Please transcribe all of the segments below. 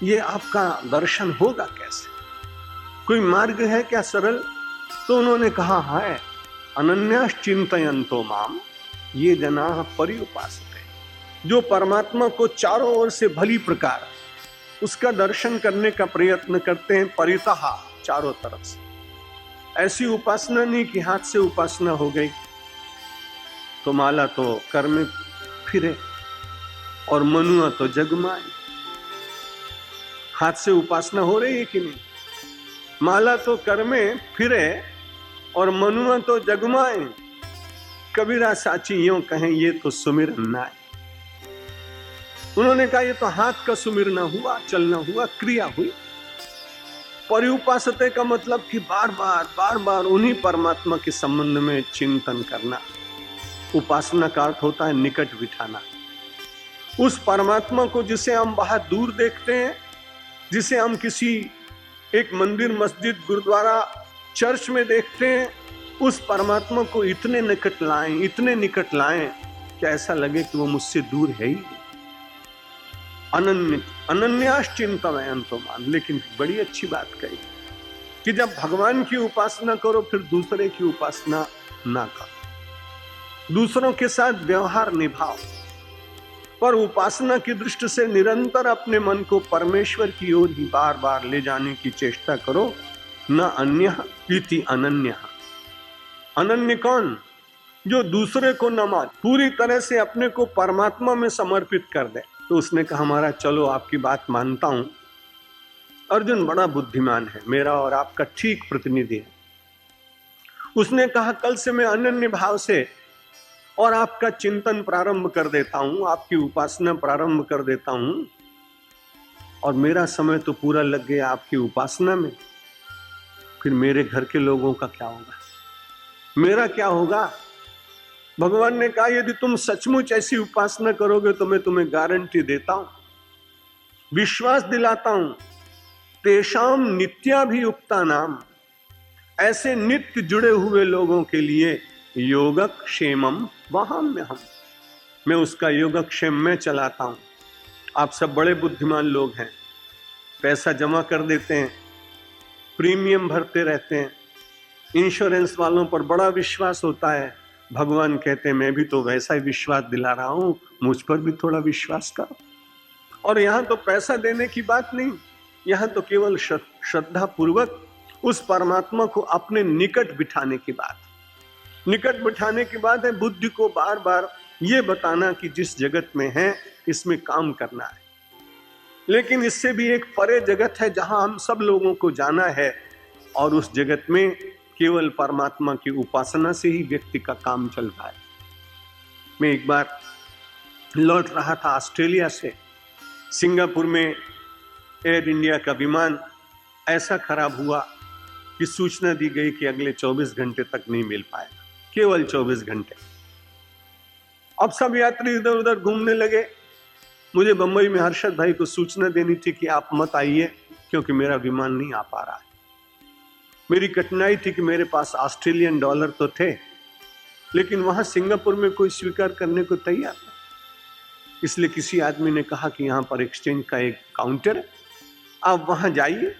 ये आपका दर्शन होगा कैसे? कोई मार्ग है क्या सरल? तो उन्होंने कहा है, अनन्याश्चिन्तयन्तो माम ये जनाः पर्युपासते। जो परमात्मा को चारों ओर से भली प्रकार उसका दर्शन करने का प्रयत्न करते हैं, परितः चारों तरफ से। ऐसी उपासना नहीं कि हाथ से उपासना हो गई तो माला तो कर में फिरे और मनुआ तो जगमाए। हाथ से उपासना हो रही है कि नहीं? माला तो कर में फिरे और मनुआ तो जगमाए। कबीरा साची यूं कहें ये तो सुमिरन ना है। उन्होंने कहा ये तो हाथ का सुमिरना हुआ, चलना हुआ, क्रिया हुई। पर्युपासते का मतलब कि बार बार उन्हीं परमात्मा के संबंध में चिंतन करना। उपासना का अर्थ होता है निकट बिठाना। उस परमात्मा को जिसे हम बाहर दूर देखते हैं, जिसे हम किसी एक मंदिर, मस्जिद, गुरुद्वारा, चर्च में देखते हैं, उस परमात्मा को इतने निकट लाएं कि ऐसा लगे कि वो मुझसे दूर है ही। अनन्याश्चिन्तयन्तो माम। लेकिन बड़ी अच्छी बात कही कि जब भगवान की उपासना करो फिर दूसरे की उपासना ना करो, दूसरों के साथ व्यवहार निभाओ, पर उपासना की दृष्टि से निरंतर अपने मन को परमेश्वर की ओर ही बार बार ले जाने की चेष्टा करो। न अन्यः इति अनन्यः। अनन्य कौन? जो दूसरे को न मान, पूरी तरह से अपने को परमात्मा में समर्पित कर दे। तो उसने कहा महाराज चलो आपकी बात मानता हूं। अर्जुन बड़ा बुद्धिमान है, मेरा और आपका ठीक प्रतिनिधि है। उसने कहा कल से मैं अनन्य भाव से और आपका चिंतन प्रारंभ कर देता हूं, आपकी उपासना प्रारंभ कर देता हूं। और मेरा समय तो पूरा लग गया आपकी उपासना में, फिर मेरे घर के लोगों का क्या होगा, मेरा क्या होगा? भगवान ने कहा यदि तुम सचमुच ऐसी उपासना करोगे तो मैं तुम्हें गारंटी देता हूं, विश्वास दिलाता हूं, तेषाम नित्याभियुक्ता नाम, ऐसे नित्य जुड़े हुए लोगों के लिए योगक्षेमम वहाम्यहम्, मैं उसका योगक्षेम में चलाता हूं। आप सब बड़े बुद्धिमान लोग हैं, पैसा जमा कर देते हैं, प्रीमियम भरते रहते हैं, इंश्योरेंस वालों पर बड़ा विश्वास होता है। भगवान कहते हैं मैं भी तो वैसा ही विश्वास दिला रहा हूं, मुझ पर भी थोड़ा विश्वास करो। और यहां तो पैसा देने की बात नहीं, यहां तो केवल श्रद्धा पूर्वक उस परमात्मा को अपने निकट बिठाने की बात। निकट बिठाने की बात है बुद्धि को बार बार ये बताना कि जिस जगत में है इसमें काम करना है। लेकिन इससे भी एक परे जगत है जहां हम सब लोगों को जाना है, और उस जगत में केवल परमात्मा की उपासना से ही व्यक्ति का काम चल रहा है। मैं एक बार लौट रहा था ऑस्ट्रेलिया से। सिंगापुर में एयर इंडिया का विमान ऐसा खराब हुआ कि सूचना दी गई कि अगले 24 घंटे तक नहीं मिल पाएगा, केवल 24 घंटे। अब सब यात्री इधर उधर घूमने लगे। मुझे बंबई में हर्षद भाई को सूचना देनी थी कि आप मत आइए क्योंकि मेरा विमान नहीं आ पा रहा है। मेरी कठिनाई थी कि मेरे पास ऑस्ट्रेलियन डॉलर तो थे, लेकिन वहां सिंगापुर में कोई स्वीकार करने को तैयार था। इसलिए किसी आदमी ने कहा कि यहाँ पर एक्सचेंज का एक काउंटर है, आप वहां जाइए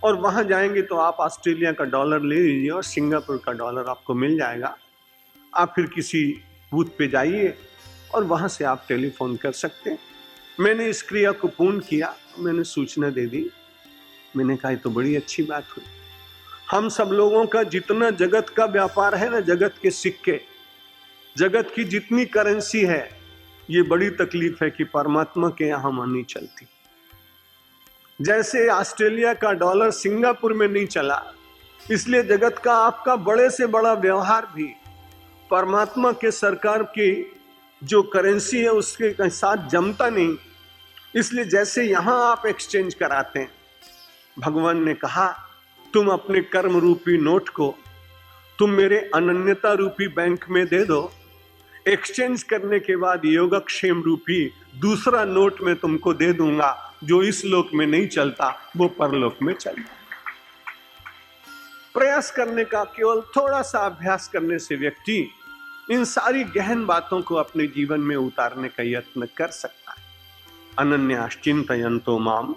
और वहां जाएंगे तो आप ऑस्ट्रेलिया का डॉलर ले लीजिए और सिंगापुर का डॉलर आपको मिल जाएगा। आप फिर किसी बूथ पे जाइए और वहां से आप टेलीफोन कर सकते हैं। मैंने इस क्रिया को पूर्ण किया, मैंने सूचना दे दी। मैंने कहा तो बड़ी अच्छी बात हुई। हम सब लोगों का जितना जगत का व्यापार है ना, जगत के सिक्के, जगत की जितनी करेंसी है, ये बड़ी तकलीफ है कि परमात्मा के यहां मनी चलती। जैसे ऑस्ट्रेलिया का डॉलर सिंगापुर में नहीं चला, इसलिए जगत का आपका बड़े से बड़ा व्यवहार भी परमात्मा के सरकार की जो करेंसी है उसके साथ जमता नहीं। इसलिए जैसे यहां आप एक्सचेंज कराते हैं, भगवान ने कहा तुम अपने कर्म रूपी नोट को तुम मेरे अनन्यता रूपी बैंक में दे दो, एक्सचेंज करने के बाद योगक्षेम रूपी दूसरा नोट में तुमको दे दूंगा, जो इस लोक में नहीं चलता वो परलोक में चलता। प्रयास करने का, केवल थोड़ा सा अभ्यास करने से व्यक्ति इन सारी गहन बातों को अपने जीवन में उतारने का यत्न कर सकता है। अनन्याश्चिन्तयन्तो माम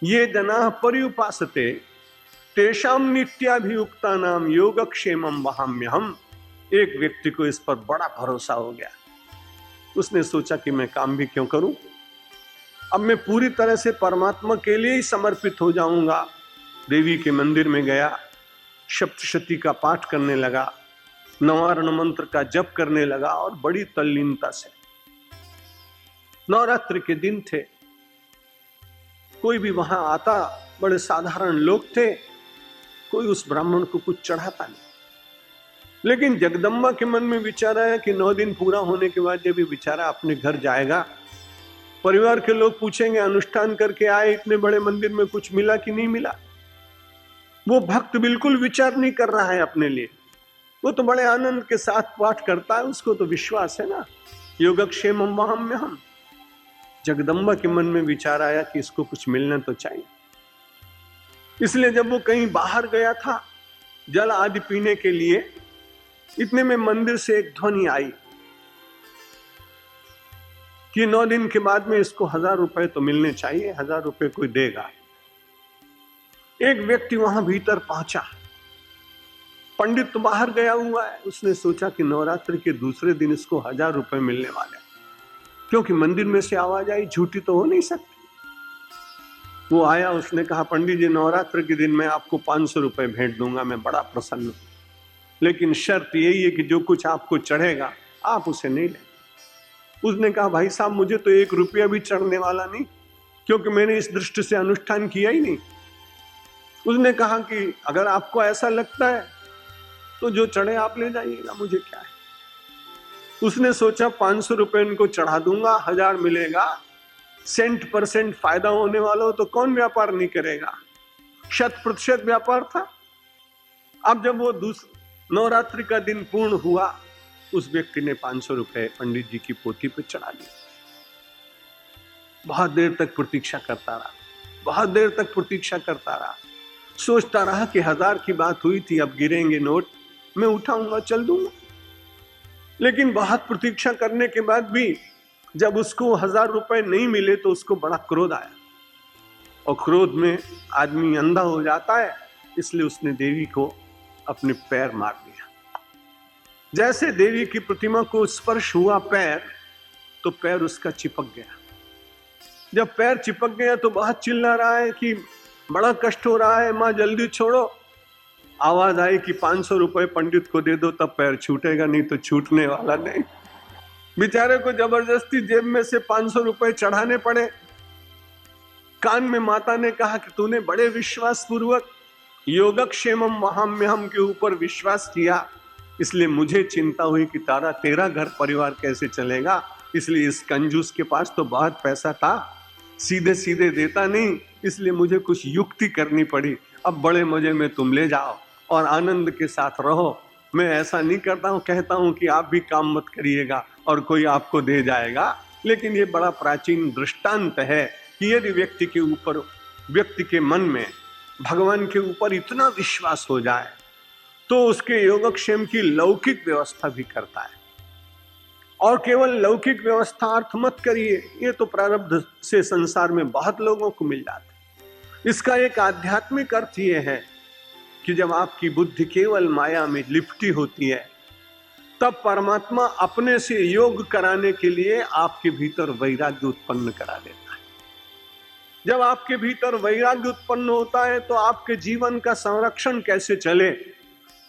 ये जना पर्युपासते तेषाम नित्याभियुक्ता नाम योगक्षेमम वहाम्यहम। एक व्यक्ति को इस पर बड़ा भरोसा हो गया। उसने सोचा कि मैं काम भी क्यों करूं, अब मैं पूरी तरह से परमात्मा के लिए ही समर्पित हो जाऊंगा। देवी के मंदिर में गया, सप्तशती का पाठ करने लगा, नवारण मंत्र का जप करने लगा और बड़ी तल्लीनता से। नवरात्रि के दिन थे, कोई भी वहां आता, बड़े साधारण लोग थे, कोई उस ब्राह्मण को कुछ चढ़ाता नहीं। लेकिन जगदम्बा के मन में विचार आया कि 9 दिन पूरा होने के बाद जब ये बेचारा अपने घर जाएगा, परिवार के लोग पूछेंगे अनुष्ठान करके आए इतने बड़े मंदिर में कुछ मिला कि नहीं मिला। वो भक्त बिल्कुल विचार नहीं कर रहा है अपने लिए, वो तो बड़े आनंद के साथ पाठ करता है, उसको तो विश्वास है ना, योगक्षेमम वहाम्यहम। जगदम्बा के मन में विचार आया कि इसको कुछ मिलना तो चाहिए। इसलिए जब वो कहीं बाहर गया था जल आदि पीने के लिए, इतने में मंदिर से एक ध्वनि आई कि 9 दिन के बाद में इसको 1000 रुपए तो मिलने चाहिए, 1000 रुपए कोई देगा। एक व्यक्ति वहां भीतर पहुंचा, पंडित तो बाहर गया हुआ है, उसने सोचा कि नवरात्रि के दूसरे दिन इसको 1000 रुपए मिलने वाले, क्योंकि मंदिर में से आवाज आई, झूठी तो हो नहीं सकती। वो आया, उसने कहा पंडित जी नवरात्र के दिन मैं आपको 500 रुपए भेंट दूंगा, मैं बड़ा प्रसन्न हूं, लेकिन शर्त यही है कि जो कुछ आपको चढ़ेगा आप उसे नहीं लें। उसने कहा भाई साहब मुझे तो 1 रुपया भी चढ़ने वाला नहीं, क्योंकि मैंने इस दृष्टि से अनुष्ठान किया ही नहीं। उसने कहा कि अगर आपको ऐसा लगता है तो जो चढ़े आप ले जाइएगा, मुझे क्या है। उसने सोचा 500 रुपए इनको चढ़ा दूंगा, 1000 मिलेगा, सेंट परसेंट फायदा होने वाला हो तो कौन व्यापार नहीं करेगा। 100% व्यापार था। अब जब वो नवरात्रि का दिन पूर्ण हुआ, उस व्यक्ति ने 500 रुपए पंडित जी की पोथी पे चढ़ा दिए। बहुत देर तक प्रतीक्षा करता रहा, बहुत देर तक प्रतीक्षा करता रहा, सोचता रहा कि 1000 की बात हुई थी, अब गिरेंगे नोट, मैं उठाऊंगा चल दूंगा। लेकिन बहुत प्रतीक्षा करने के बाद भी जब उसको 1000 रुपए नहीं मिले तो उसको बड़ा क्रोध आया, और क्रोध में आदमी अंधा हो जाता है, इसलिए उसने देवी को अपने पैर मार दिया। जैसे देवी की प्रतिमा को स्पर्श हुआ पैर, तो पैर उसका चिपक गया। जब पैर चिपक गया तो बहुत चिल्ला रहा है कि बड़ा कष्ट हो रहा है, माँ जल्दी छोड़ो। आवाज आई कि 500 रुपए पंडित को दे दो तब पैर छूटेगा, नहीं तो छूटने वाला नहीं। बेचारे को जबरदस्ती जेब में से 500 रुपए चढ़ाने पड़े। कान में माता ने कहा कि तूने बड़े विश्वास पूर्वक योगक्षेमम वहाम्यहम के ऊपर विश्वास किया, इसलिए मुझे चिंता हुई कि तेरा घर परिवार कैसे चलेगा। इसलिए इस कंजूस के पास तो बहुत पैसा था, सीधे सीधे देता नहीं, इसलिए मुझे कुछ युक्ति करनी पड़ी। अब बड़े मजे में तुम ले जाओ और आनंद के साथ रहो। मैं ऐसा नहीं करता हूँ, कहता हूँ कि आप भी काम मत करिएगा और कोई आपको दे जाएगा। लेकिन ये बड़ा प्राचीन दृष्टांत है कि यदि व्यक्ति के मन में भगवान के ऊपर इतना विश्वास हो जाए तो उसके योगक्षेम की लौकिक व्यवस्था भी करता है। और केवल लौकिक व्यवस्था अर्थ मत करिए, ये तो प्रारब्ध से संसार में बहुत लोगों को मिल जाता है। इसका एक आध्यात्मिक अर्थ ये है कि जब आपकी बुद्धि केवल माया में लिपटी होती है, तब परमात्मा अपने से योग कराने के लिए आपके भीतर वैराग्य उत्पन्न करा देता है। जब आपके भीतर वैराग्य उत्पन्न होता है तो आपके जीवन का संरक्षण कैसे चले,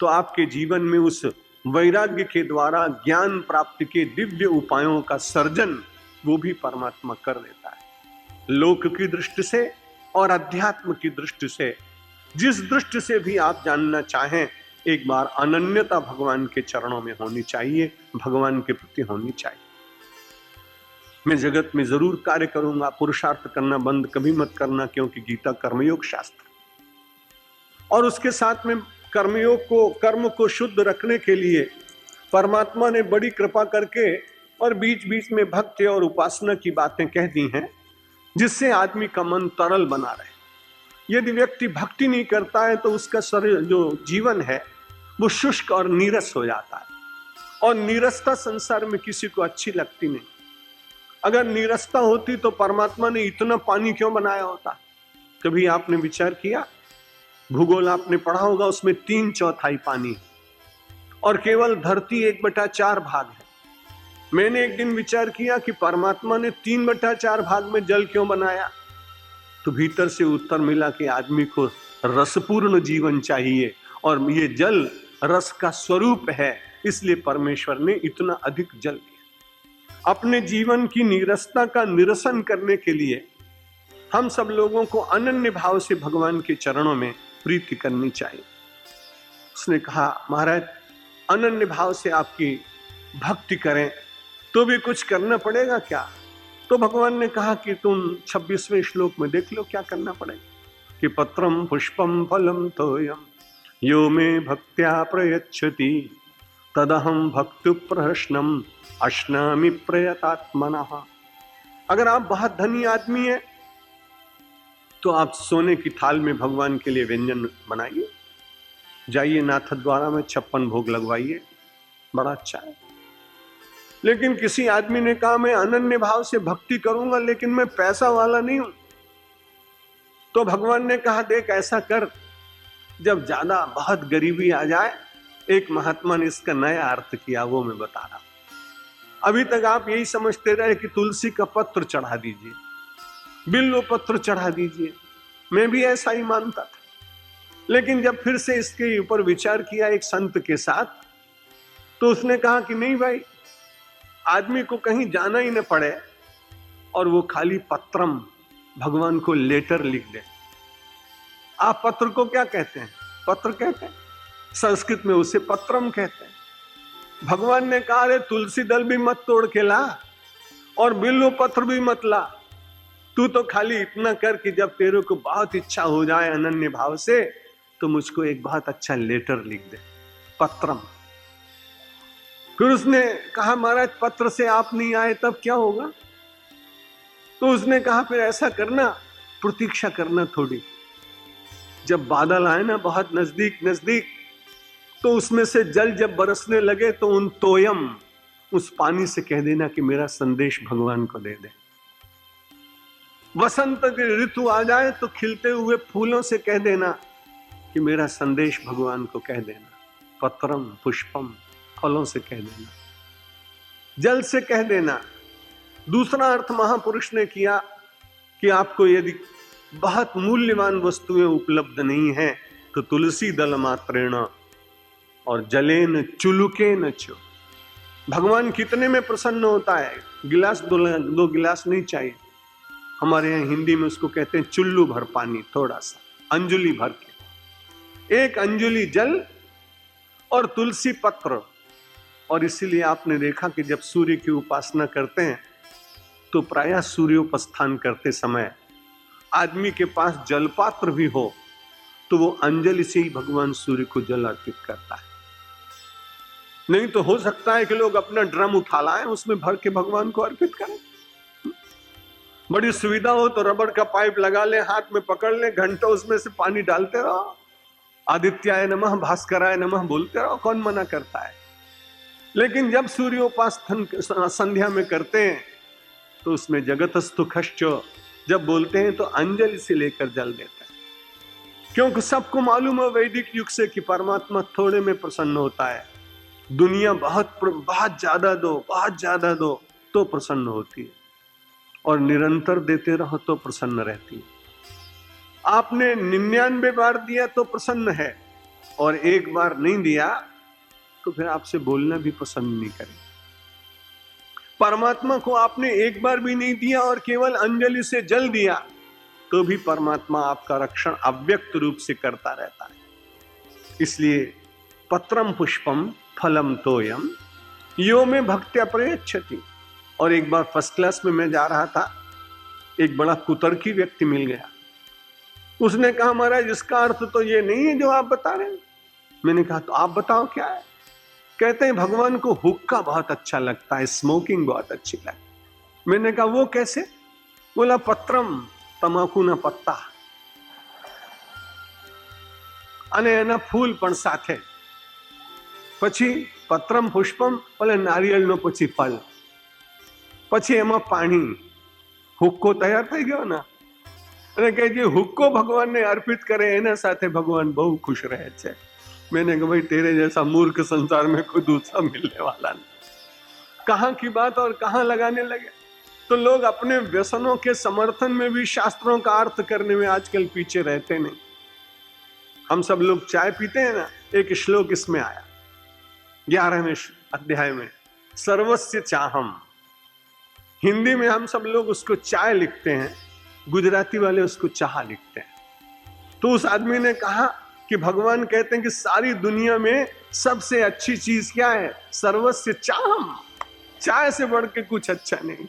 तो आपके जीवन में उस वैराग्य के द्वारा ज्ञान प्राप्ति के दिव्य उपायों का सर्जन वो भी परमात्मा कर देता है। लोक की दृष्टि से और अध्यात्म की दृष्टि से, जिस दृष्टि से भी आप जानना चाहें, एक बार अनन्यता भगवान के चरणों में होनी चाहिए, भगवान के प्रति होनी चाहिए। मैं जगत में जरूर कार्य करूंगा, पुरुषार्थ करना बंद कभी मत करना, क्योंकि गीता कर्मयोग शास्त्र, और उसके साथ में कर्मयोग को, कर्म को शुद्ध रखने के लिए परमात्मा ने बड़ी कृपा करके और बीच बीच में भक्ति और उपासना की बातें कह दी हैं, जिससे आदमी का मन तरल बना रहे। यदि व्यक्ति भक्ति नहीं करता है तो उसका शरीर, जो जीवन है, वो शुष्क और नीरस हो जाता है, और नीरसता संसार में किसी को अच्छी लगती नहीं। अगर नीरसता होती तो परमात्मा ने इतना पानी क्यों बनाया होता। कभी आपने विचार किया? भूगोल आपने पढ़ा होगा, उसमें 3/4 पानी और केवल धरती 1/4 भाग है। मैंने एक दिन विचार किया कि परमात्मा ने 3/4 भाग में जल क्यों बनाया? तो भीतर से उत्तर मिला कि आदमी को रसपूर्ण जीवन चाहिए और ये जल रस का स्वरूप है, इसलिए परमेश्वर ने इतना अधिक जल दिया। अपने जीवन की नीरसता का निरसन करने के लिए हम सब लोगों को अनन्य भाव से भगवान के चरणों में प्रीति करनी चाहिए। उसने कहा, महाराज अनन्य भाव से आपकी भक्ति करें तो भी कुछ करना पड़ेगा क्या? तो भगवान ने कहा कि तुम 26वें श्लोक में देख लो क्या करना पड़ेगा कि पत्रम पुष्पम फलम तोयम यो में भक्त्या प्रयच्छति तदहम भक्तु प्रहर्षणम अश्नामि प्रयतात्मनः। अगर आप बहुत धनी आदमी है तो आप सोने की थाल में भगवान के लिए व्यंजन बनाइए, जाइए नाथ द्वारा में 56 भोग लगवाइए, बड़ा अच्छा है। लेकिन किसी आदमी ने कहा मैं अनन्य भाव से भक्ति करूंगा लेकिन मैं पैसा वाला नहीं हूं, तो भगवान ने कहा देख ऐसा कर, जब ज्यादा बहुत गरीबी आ जाए, एक महात्मा ने इसका नया अर्थ किया, वो मैं बता रहा हूं। अभी तक आप यही समझते रहे कि तुलसी का पत्र चढ़ा दीजिए, बिल्व पत्र चढ़ा दीजिए, मैं भी ऐसा ही मानता था। लेकिन जब फिर से इसके ऊपर विचार किया एक संत के साथ, तो उसने कहा कि नहीं भाई, आदमी को कहीं जाना ही न पड़े और वो खाली पत्रम भगवान को लेटर लिख दे। आप पत्र को क्या कहते हैं? पत्र कहते हैं, संस्कृत में उसे पत्रम कहते हैं। भगवान ने कहा रे तुलसी दल भी मत तोड़ के ला और बिल्व पत्र भी मत ला, तू तो खाली इतना कर कि जब तेरे को बहुत इच्छा हो जाए अनन्य भाव से तो मुझको एक बहुत अच्छा लेटर लिख दे, पत्रम। फिर उसने कहा महाराज पत्र से आप नहीं आए तब क्या होगा? तो उसने कहा फिर ऐसा करना, प्रतीक्षा करना थोड़ी, जब बादल आए ना बहुत नजदीक नजदीक, तो उसमें से जल जब बरसने लगे तो उन तोयम, उस पानी से कह देना कि मेरा संदेश भगवान को दे दे। वसंत की ऋतु आ जाए तो खिलते हुए फूलों से कह देना कि मेरा संदेश भगवान को कह देना। पत्रम पुष्पम, फलों से कह देना, जल से कह देना। दूसरा अर्थ महापुरुष ने किया कि आपको यदि बहुत मूल्यवान वस्तुएं उपलब्ध नहीं है तो तुलसी दल मात्रेण और जलेन चुलुकेन च। भगवान कितने में प्रसन्न होता है? गिलास दो गिलास नहीं चाहिए, हमारे यहाँ हिंदी में उसको कहते हैं चुल्लू भर पानी, थोड़ा सा अंजुली भर के, एक अंजुली जल और तुलसी पत्र। और इसीलिए आपने देखा कि जब सूर्य की उपासना करते हैं तो प्रायः सूर्योपस्थान करते समय आदमी के पास जलपात्र भी हो तो वो अंजलि से ही भगवान सूर्य को जल अर्पित करता है। नहीं तो हो सकता है कि लोग अपना ड्रम उठा लाएं, उसमें भर के भगवान को अर्पित करें। बड़ी सुविधा हो तो रबड़ का पाइप लगा ले, हाथ में पकड़ ले, घंटों उसमें से पानी डालते रहो, आदित्याय नमः भास्कराय नमः बोलते रहो, कौन मना करता है। लेकिन जब सूर्योपासन संध्या में करते हैं तो उसमें जगतस्तु खश्च जब बोलते हैं तो अंजलि से लेकर जल देते हैं, क्योंकि सबको मालूम है वैदिक युग से कि परमात्मा थोड़े में प्रसन्न होता है। दुनिया बहुत ज्यादा दो तो प्रसन्न होती है, और निरंतर देते रहो तो प्रसन्न रहती है। आपने 99 बार दिया तो प्रसन्न है, और एक बार नहीं दिया तो फिर आपसे बोलना भी पसंद नहीं करें। परमात्मा को आपने एक बार भी नहीं दिया और केवल अंजलि से जल दिया तो भी परमात्मा आपका रक्षण अव्यक्त रूप से करता रहता है। इसलिए पत्रम पुष्पम फलम तोयम यो में भक्त्या प्रयच्छति। और एक बार फर्स्ट क्लास में मैं जा रहा था, एक बड़ा कुतर्की व्यक्ति मिल गया। उसने कहा महाराज इसका अर्थ तो ये नहीं है जो आप बता रहे हैं। मैंने कहा तो आप बताओ क्या है। कहते हैं भगवान को हुक्का बहुत अच्छा लगता है, स्मोकिंग बहुत अच्छी लगती है। मैंने कहा वो कैसे? बोला पत्रम, तमाकू ना पत्ता અને એના ફૂલ પણ સાથે, પછી પત્રમ પુષ્પમ એટલે નારિયેળનો પછી ફળ, પછી એમાં પાણી, હુક્કો તૈયાર થઈ ગયો ને। અને કહે છે હુક્કો ભગવાનને અર્પિત કરે એના સાથે ભગવાન બહુ ખુશ રહે છે. मैंने कहा भाई तेरे जैसा मूर्ख संसार में कोई दूसरा मिलने वाला नहीं. कहां की बात और कहां लगाने लगे. तो लोग अपने व्यसनों के समर्थन में भी शास्त्रों का अर्थ करने में आजकल पीछे रहते नहीं. हम सब लोग चाय पीते हैं ना, एक श्लोक इसमें आया 11वें अध्याय में, सर्वस्य चाहम. हिंदी में हम सब लोग उसको चाय लिखते हैं, गुजराती वाले उसको चाह लिखते हैं. तो उस आदमी ने कहा कि भगवान कहते हैं कि सारी दुनिया में सबसे अच्छी चीज क्या है? सर्वस्य चाहम. चाय से बढ़ के कुछ अच्छा नहीं.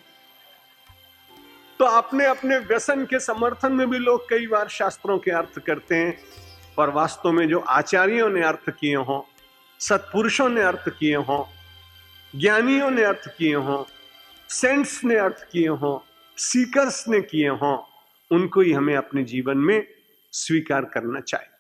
तो अपने अपने व्यसन के समर्थन में भी लोग कई बार शास्त्रों के अर्थ करते हैं, पर वास्तव में जो आचार्यों ने अर्थ किए हों, सत्पुरुषों ने अर्थ किए हों, ज्ञानियों ने अर्थ किए हों, सेंट्स ने अर्थ किए हों, सीकर्स ने किए हों, उनको ही हमें अपने जीवन में स्वीकार करना चाहिए.